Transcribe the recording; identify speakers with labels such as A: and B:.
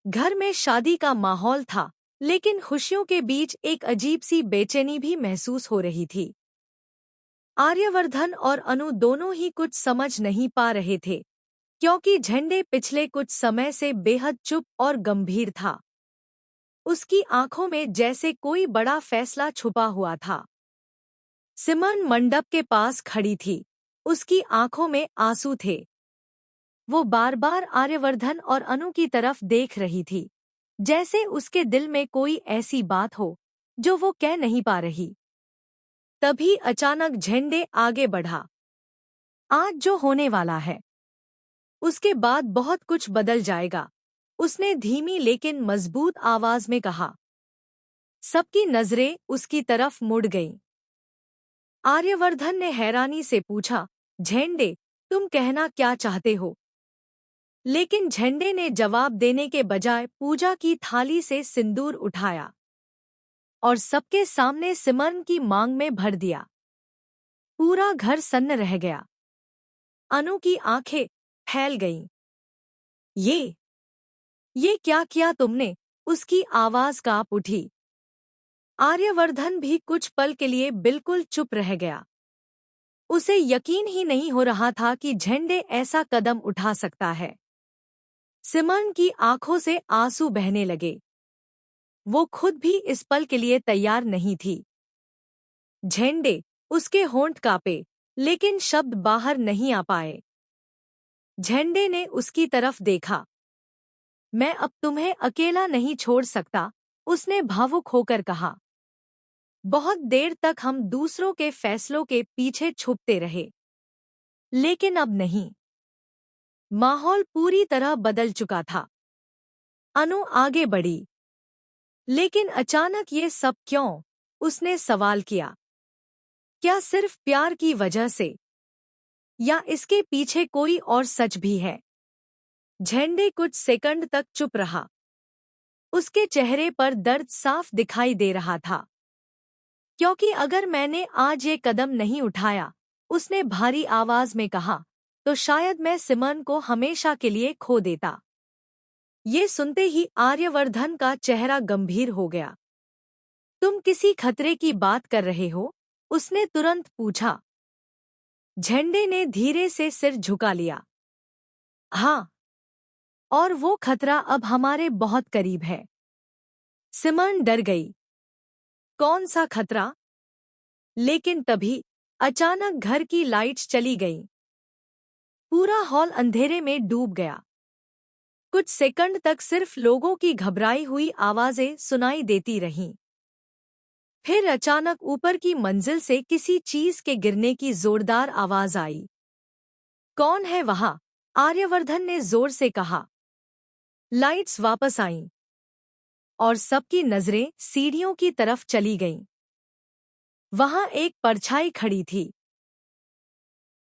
A: घर में शादी का माहौल था, लेकिन खुशियों के बीच एक अजीब सी बेचैनी भी महसूस हो रही थी। आर्यवर्धन और अनु दोनों ही कुछ समझ नहीं पा रहे थे, क्योंकि झंडे पिछले कुछ समय से बेहद चुप और गंभीर था। उसकी आंखों में जैसे कोई बड़ा फैसला छुपा हुआ था। सिमरन मंडप के पास खड़ी थी। उसकी आंखों में आंसू थे। वो बार बार आर्यवर्धन और अनु की तरफ देख रही थी, जैसे उसके दिल में कोई ऐसी बात हो जो वो कह नहीं पा रही। तभी अचानक झंडे आगे बढ़ा। आज जो होने वाला है, उसके बाद बहुत कुछ बदल जाएगा, उसने धीमी लेकिन मजबूत आवाज में कहा। सबकी नजरें उसकी तरफ मुड़ गईं। आर्यवर्धन ने हैरानी से पूछा, झंडे, तुम कहना क्या चाहते हो? लेकिन झंडे ने जवाब देने के बजाय पूजा की थाली से सिंदूर उठाया और सबके सामने सिमरन की मांग में भर दिया। पूरा घर सन्न रह गया। अनु की आंखें फैल गईं। ये क्या किया तुमने? उसकी आवाज कांप उठी। आर्यवर्धन भी कुछ पल के लिए बिल्कुल चुप रह गया। उसे यकीन ही नहीं हो रहा था कि झंडे ऐसा कदम उठा सकता है। सिमरन की आंखों से आंसू बहने लगे। वो खुद भी इस पल के लिए तैयार नहीं थी। झंडे, उसके होंठ कांपे, लेकिन शब्द बाहर नहीं आ पाए। झंडे ने उसकी तरफ देखा। मैं अब तुम्हें अकेला नहीं छोड़ सकता, उसने भावुक होकर कहा। बहुत देर तक हम दूसरों के फैसलों के पीछे छुपते रहे, लेकिन अब नहीं। माहौल पूरी तरह बदल चुका था। अनु आगे बढ़ी। लेकिन अचानक ये सब क्यों? उसने सवाल किया। क्या सिर्फ प्यार की वजह से, या इसके पीछे कोई और सच भी है? झंडे कुछ सेकंड तक चुप रहा। उसके चेहरे पर दर्द साफ दिखाई दे रहा था। क्योंकि अगर मैंने आज ये कदम नहीं उठाया, उसने भारी आवाज में कहा, तो शायद मैं सिमरन को हमेशा के लिए खो देता। ये सुनते ही आर्यवर्धन का चेहरा गंभीर हो गया। तुम किसी खतरे की बात कर रहे हो? उसने तुरंत पूछा। झंडे ने धीरे से सिर झुका लिया। हाँ, और वो खतरा अब हमारे बहुत करीब है। सिमरन डर गई। कौन सा खतरा? लेकिन तभी अचानक घर की लाइट्स चली गईं। पूरा हॉल अंधेरे में डूब गया। कुछ सेकंड तक सिर्फ लोगों की घबराई हुई आवाजें सुनाई देती रहीं। फिर अचानक ऊपर की मंजिल से किसी चीज के गिरने की जोरदार आवाज आई। कौन है वहां? आर्यवर्धन ने जोर से कहा। लाइट्स वापस आईं और सबकी नजरें सीढ़ियों की तरफ चली गईं। वहां एक परछाई खड़ी थी।